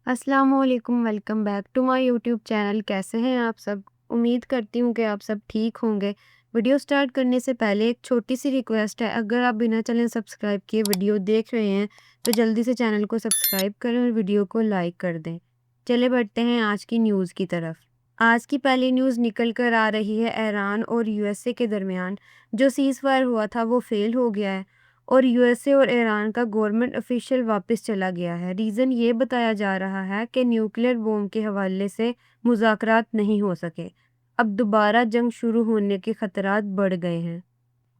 अस्सलामुअलैकुम, welcome back to my YouTube channel. कैसे हैं आप सब? उम्मीद करती हूँ कि आप सब ठीक होंगे। वीडियो स्टार्ट करने से पहले एक छोटी सी रिक्वेस्ट है, अगर आप बिना चैनल सब्सक्राइब किए वीडियो देख रहे हैं तो जल्दी से चैनल को सब्सक्राइब करें और वीडियो को लाइक कर दें। चले बढ़ते हैं आज की न्यूज़ की तरफ। आज की पहली न्यूज़ निकल कर आ रही है ईरान और यूएसए के दरमियान जो सीज़ फायर हुआ था वो फेल हो गया है और यूएसए और ईरान का गवर्नमेंट ऑफिशियल वापस चला गया है। रीज़न ये बताया जा रहा है कि न्यूक्लियर बॉम्ब के हवाले से मुज़ाकरात नहीं हो सके। अब दोबारा जंग शुरू होने के खतरात बढ़ गए हैं।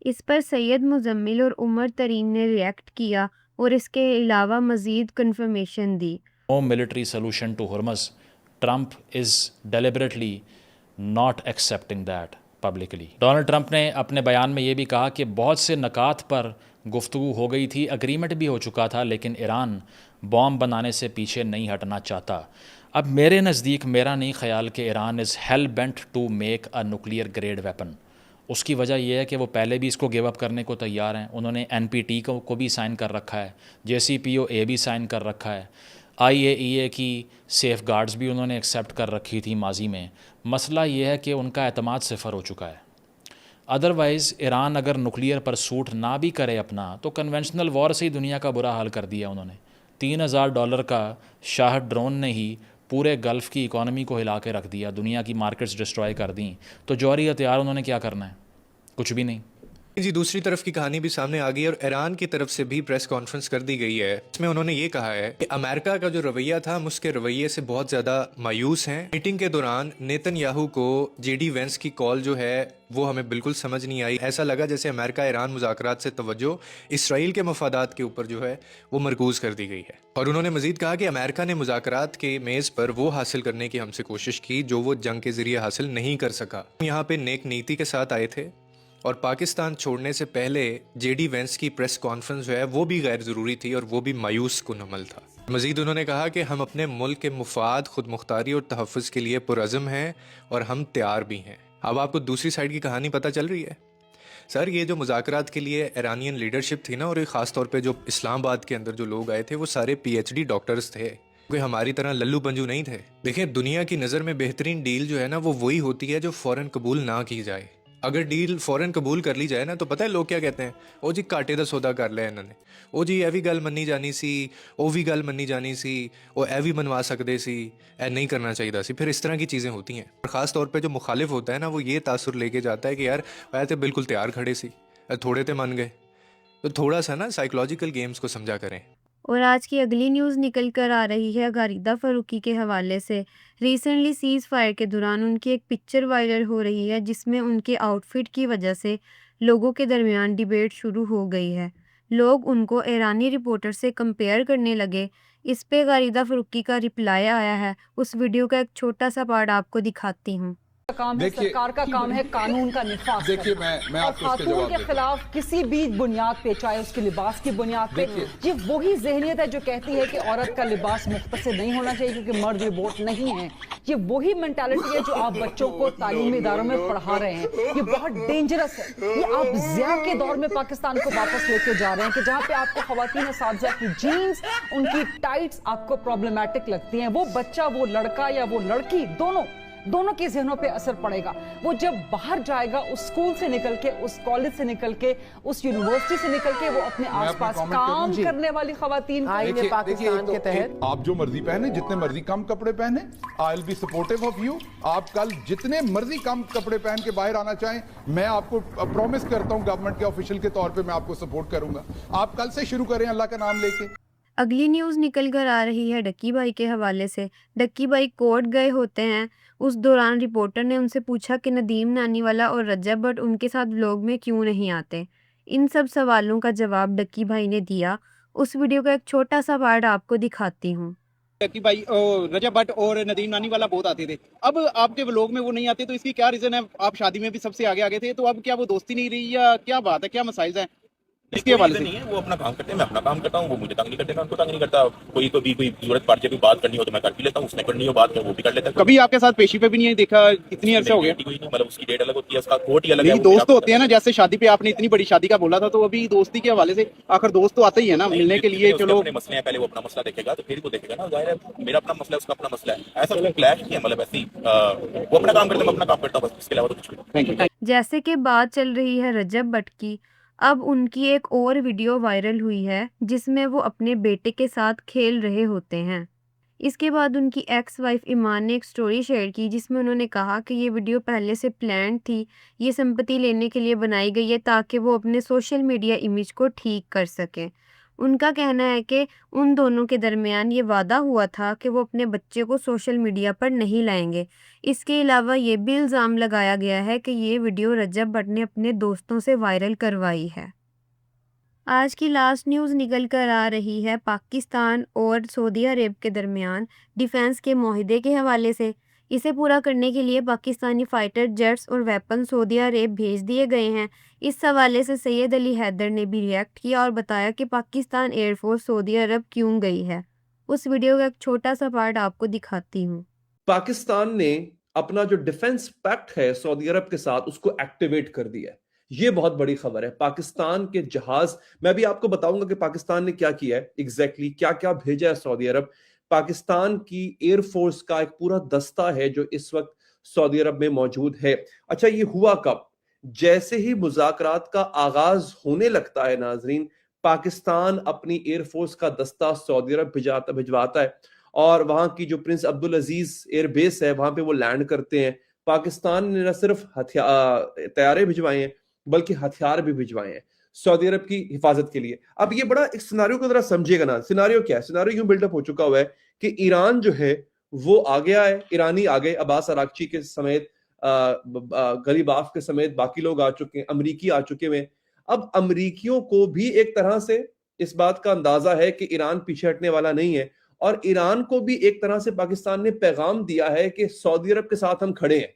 इस पर सैयद मुजम्मिल और उमर तरीन ने रिएक्ट किया और इसके अलावा मज़ीद conformation the. No military solution to Hormuz. Trump is deliberately not accepting that publicly. Donald Trump ने अपने बयान में ये भी कहा कि बहुत से नकात पर गुफ्तगू हो गई थी, अग्रीमेंट भी हो चुका था, लेकिन ईरान बॉम्ब बनाने से पीछे नहीं हटना चाहता। अब मेरे नज़दीक मेरा नहीं ख्याल कि Iran is hell bent to make a nuclear grade weapon. उसकी वजह यह है कि वो पहले भी इसको गिव अप करने को तैयार हैं। उन्होंने NPT को भी साइन कर रखा है, JCPOA भी साइन कर रखा है, IAEA की सेफ़ गार्ड्स भी उन्होंने एक्सेप्ट कर रखी थी माजी में। मसला ये है कि उनका एतमाद सिफर हो चुका है। अदरवाइज़ ईरान अगर नुक्लियर पर सूट ना भी करे अपना, तो कन्वेंशनल वॉर से ही दुनिया का बुरा हाल कर दिया उन्होंने। $3000 का शाह ड्रोन ने ही पूरे गल्फ़ की इकॉनमी को हिला के रख दिया, दुनिया की मार्केट्स डिस्ट्रॉय कर दी। तो जौहरी हथियार उन्होंने क्या करना है? कुछ भी नहीं। जी, दूसरी तरफ की कहानी भी सामने आ गई है और ईरान की तरफ से भी प्रेस कॉन्फ्रेंस कर दी गई है। इसमें उन्होंने ये कहा है कि अमेरिका का जो रवैया था हम उसके रवैये से बहुत ज़्यादा मायूस हैं। मीटिंग के दौरान नेतन्याहू को JD वेंस की कॉल जो है वो हमें बिल्कुल समझ नहीं आई। ऐसा लगा जैसे अमेरिका ईरान मुज़ाकरात से तवज्जो इसराइल के मफादात के ऊपर जो है वो मरकूज़ कर दी गई है। और उन्होंने मजीद कहा कि अमेरिका ने मुज़ाकरात के मेज़ पर वो हासिल करने की हमसे कोशिश की जो वो जंग के ज़रिए हासिल नहीं कर सका। यहाँ पे नेक नीति के साथ आए थे और पाकिस्तान छोड़ने से पहले JD वेंस की प्रेस कॉन्फ्रेंस जो है वो भी गैर ज़रूरी थी और वो भी मायूस कुन अमल था। मज़ीद उन्होंने कहा कि हम अपने मुल्क के मुफाद, खुद मुख्तारी और तहफ़्फ़ुज़ के लिए पुरज़्म हैं और हम तैयार भी हैं। अब आपको दूसरी साइड की कहानी पता चल रही है। सर, ये जो मुज़ाकरात के लिए ईरानियन लीडरशिप थी ना, और ख़ास तौर पे जो इस्लामाबाद के अंदर जो लोग आए थे वो सारे PhD डॉक्टर्स थे, कोई हमारी तरह लल्लू पंजू नहीं थे। देखिए, दुनिया की नज़र में बेहतरीन डील जो है ना वो वही होती है जो फ़ौरन कबूल ना की जाए। अगर डील फॉरन कबूल कर ली जाए ना तो पता है लोग क्या कहते हैं, ओ जी घाटे का सौदा कर लिया इन्होंने, ओ जी ए भी गल मन्नी जानी सी, ओ भी गल मन्नी जानी सी, ओ ए भी मनवा सकते सी, ए नहीं करना चाहिए सी। फिर इस तरह की चीज़ें होती हैं। और ख़ास तौर पे जो मुखालिफ होता है ना वो ये तासुर लेके जाता है कि यार वह तो बिल्कुल तैयार खड़े सी, थोड़े तो मन गए। तो थोड़ा सा ना साइकोलॉजिकल गेम्स को समझा करें। और आज की अगली न्यूज़ निकल कर आ रही है गारिदा फ़ारूकी के हवाले से। रिसेंटली सीज़ फायर के दौरान उनकी एक पिक्चर वायरल हो रही है जिसमें उनके आउटफिट की वजह से लोगों के दरमियान डिबेट शुरू हो गई है। लोग उनको ईरानी रिपोर्टर से कंपेयर करने लगे। इस पे गारिदा फ़ारूकी का रिप्लाई आया है। उस वीडियो का एक छोटा सा पार्ट आपको दिखाती हूँ। काम है, सरकार का काम है कानून का निफाज देखिए करना। मैं और आपको इसके खातून जवाब के देता खिलाफ किसी भी बुनियाद पे, चाहे उसके लिबास की बुनियाद पे, ये वही जहनियत है जो कहती है कि औरत का लिबास मुख्तसर नहीं होना चाहिए क्योंकि मर्द रिबोट नहीं है। ये वही मेंटालिटी है जो आप बच्चों को तालीमी इदारों में पढ़ा रहे हैं। ये बहुत डेंजरस है। ये आप ज़िया के दौर में पाकिस्तान को वापस लेके जा रहे हैं कि जहाँ पे आपको खवातीन असातिज़ा की जीन्स, उनकी टाइट्स आपको प्रॉब्लमैटिक लगती हैं। वो बच्चा, वो लड़का या वो लड़की, दोनों के जहनों पे असर पड़ेगा। वो जब बाहर जाएगा, उस स्कूल से निकल के, उस कॉलेज से निकल के, उस यूनिवर्सिटी से निकल के, वो अपने आसपास काम करने वाली खवातीन पाकिस्तान के तहत आप जो मर्जी पहने, जितने मर्जी कम कपड़े पहने, I will be supportive of you. आप कल जितने मर्जी कम कपड़े पहन के बाहर आना चाहें, मैं आपको प्रॉमिस करता हूं गवर्नमेंट के ऑफिशियल के तौर पे मैं आपको सपोर्ट करूंगा। आप कल से शुरू करें अल्लाह का नाम लेके। अगली न्यूज़ निकल कर आ रही है डक्की भाई के हवाले से। डक्की भाई कोर्ट गए होते हैं। उस दौरान रिपोर्टर ने उनसे पूछा कि नदीम नानीवाला और रजब भट्ट उनके साथ व्लॉग में क्यों नहीं आते। इन सब सवालों का जवाब डक्की भाई ने दिया। उस वीडियो का एक छोटा सा पार्ट आपको दिखाती हूँ। कि भाई रजब भट्ट और नदीम नानी वाला बहुत आते थे, अब आपके व्लॉग में वो नहीं आते, तो इसकी क्या रीजन है? आप शादी में भी सबसे आगे आगे थे, तो अब क्या वो दोस्ती नहीं रही या क्या बात है, क्या मसाइल हैं? इसके हवाले से नहीं है, वो अपना काम करते हैं, मैं अपना काम करता हूँ, वो मुझे तंग नहीं करते, मैं उनको तंग नहीं करता। कोई जरूरत पड़ जाए, कोई बात करनी हो तो मैं कर भी लेता हूँ, उसने करनी हो बात तो वो भी कर लेता है। कभी आपके साथ पेशी पे भी नहीं देखा, इतनी अरसे हो गया? कोई नहीं, मतलब उसकी डेट अलग होती है, उसका कोर्ट ही अलग है। नहीं, दोस्त तो होते हैं ना, जैसे शादी पे आपने इतनी बड़ी शादी का बोला था, तो अभी दोस्ती के हवाले से आखिर दोस्त तो आते ही है ना मिलने के लिए। चलो, अपने मसले हैं, पहले वो अपना मसला देखेगा तो फिर वो देखेगा ना, जाहिर है मेरा अपना मसला है, उसका अपना मसला है, ऐसा कोई क्लैश नहीं है। मतलब ऐसी वो अपना काम करते हैं, मैं अपना काम करता हूँ, बस इसके अलावा तो कुछ भी नहीं। Thank you. जैसे कि बात चल रही है रजब भट्ट की, अब उनकी एक और वीडियो वायरल हुई है जिसमें वो अपने बेटे के साथ खेल रहे होते हैं। इसके बाद उनकी एक्स वाइफ ईमान ने एक स्टोरी शेयर की जिसमें उन्होंने कहा कि ये वीडियो पहले से प्लान्ड थी, ये सिंपैथी लेने के लिए बनाई गई है ताकि वो अपने सोशल मीडिया इमेज को ठीक कर सकें। उनका कहना है कि उन दोनों के दरमियान ये वादा हुआ था कि वो अपने बच्चे को सोशल मीडिया पर नहीं लाएंगे। इसके अलावा ये भी इल्ज़ाम लगाया गया है कि ये वीडियो रजब भट्ट ने अपने दोस्तों से वायरल करवाई है। आज की लास्ट न्यूज़ निकल कर आ रही है पाकिस्तान और सऊदी अरब के दरमियान डिफेंस के मुआहदे के हवाले से। इसे पूरा करने के लिए पाकिस्तानी फाइटर जेट्स और वेपन सऊदी अरब भेज दिए गए हैं। इस हवाले से सैयद अली हैदर ने भी रिएक्ट किया और बताया कि पाकिस्तान एयरफोर्स सऊदी अरब क्यों गई है। उस वीडियो का एक छोटा सा पार्ट आपको दिखाती हूँ। पाकिस्तान ने अपना जो डिफेंस पैक्ट है सऊदी अरब के साथ उसको एक्टिवेट कर दिया है। ये बहुत बड़ी खबर है। पाकिस्तान के जहाज, मैं भी आपको बताऊंगा कि पाकिस्तान ने क्या किया है, एग्जैक्टली क्या क्या भेजा है सऊदी अरब। पाकिस्तान की एयरफोर्स का एक पूरा दस्ता है जो इस वक्त सऊदी अरब में मौजूद है। अच्छा, ये हुआ कब? जैसे ही मुज़ाकरात का आगाज होने लगता है नाजरीन, पाकिस्तान अपनी एयरफोर्स का दस्ता सऊदी अरब भिजवाता है और वहां की जो प्रिंस अब्दुल अजीज एयरबेस है वहां पे वो लैंड करते हैं। पाकिस्तान ने न सिर्फ तैयारे भिजवाए हैं बल्कि हथियार भी भिजवाए हैं सऊदी अरब की हिफाजत के लिए। अब ये बड़ा एक सिनारियो को जरा समझिएगा ना। सिनारियो क्या है? सिनारियो यूं बिल्डअप हो चुका हुआ है कि ईरान जो है वो आ गया है, ईरानी आ गए, अब्बास अरागची के समेत, गलीबाफ के समेत बाकी लोग आ चुके हैं, अमरीकी आ चुके हैं। अब अमरीकियों को भी एक तरह से इस बात का अंदाजा है कि ईरान पीछे हटने वाला नहीं है और ईरान को भी एक तरह से पाकिस्तान ने पैगाम दिया है कि सऊदी अरब के साथ हम खड़े हैं।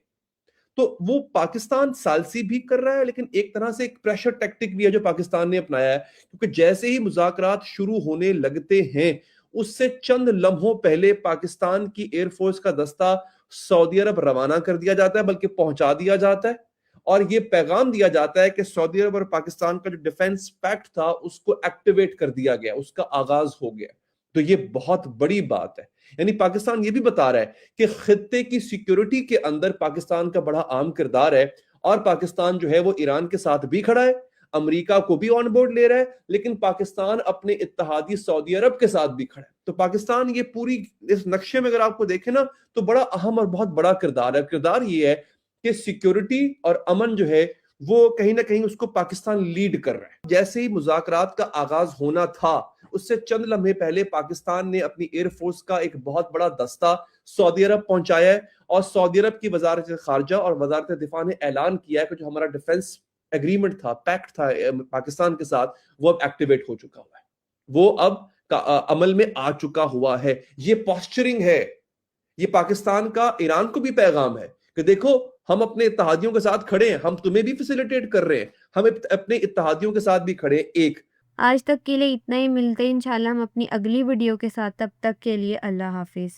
तो वो पाकिस्तान सालसी भी कर रहा है, लेकिन एक तरह से एक प्रेशर टैक्टिक भी है जो पाकिस्तान ने अपनाया है, क्योंकि जैसे ही मुज़ाकरात शुरू होने लगते हैं उससे चंद लम्हों पहले पाकिस्तान की एयरफोर्स का दस्ता सऊदी अरब रवाना कर दिया जाता है, बल्कि पहुंचा दिया जाता है और ये पैगाम दिया जाता है कि सऊदी अरब और पाकिस्तान का जो डिफेंस पैक्ट था उसको एक्टिवेट कर दिया गया, उसका आगाज हो गया। तो ये बहुत बड़ी बात है। यानी पाकिस्तान ये भी बता रहा है कि खित्ते की सिक्योरिटी के अंदर पाकिस्तान का बड़ा अहम किरदार है और पाकिस्तान जो है वो ईरान के साथ भी खड़ा है, अमेरिका को भी ऑन बोर्ड ले रहा है, लेकिन पाकिस्तान अपने इत्तेहादी सऊदी अरब के साथ भी खड़ा है। तो पाकिस्तान ये पूरी इस नक्शे में अगर आपको देखें ना तो बड़ा अहम और बहुत बड़ा किरदार है। किरदार ये है कि सिक्योरिटी और अमन जो है वो कहीं ना कहीं उसको पाकिस्तान लीड कर रहा है। जैसे ही मुज़ाकरात का आगाज होना था उससे चंद लम्हे पहले पाकिस्तान ने अपनी एयरफोर्स का एक बहुत बड़ा दस्ता सऊदी अरब पहुंचाया है और सऊदी अरब की वजारत खारजा और वजारत दिफा ने ऐलान किया है कि जो हमारा डिफेंस एग्रीमेंट था, पैक्ट था पाकिस्तान के साथ, वो अब एक्टिवेट हो चुका हुआ है, वो अब अमल में आ चुका हुआ है। ये पॉस्चरिंग है, ये पाकिस्तान का ईरान को भी पैगाम है कि देखो हम अपने इत्तेहादियों के साथ खड़े हैं, हम तुम्हें भी फैसिलिटेट कर रहे हैं, हम अपने इत्तेहादियों के साथ भी खड़े हैं। एक आज तक के लिए इतना ही, मिलते हैं इंशाल्लाह हम अपनी अगली वीडियो के साथ। तब तक के लिए अल्लाह हाफिज़।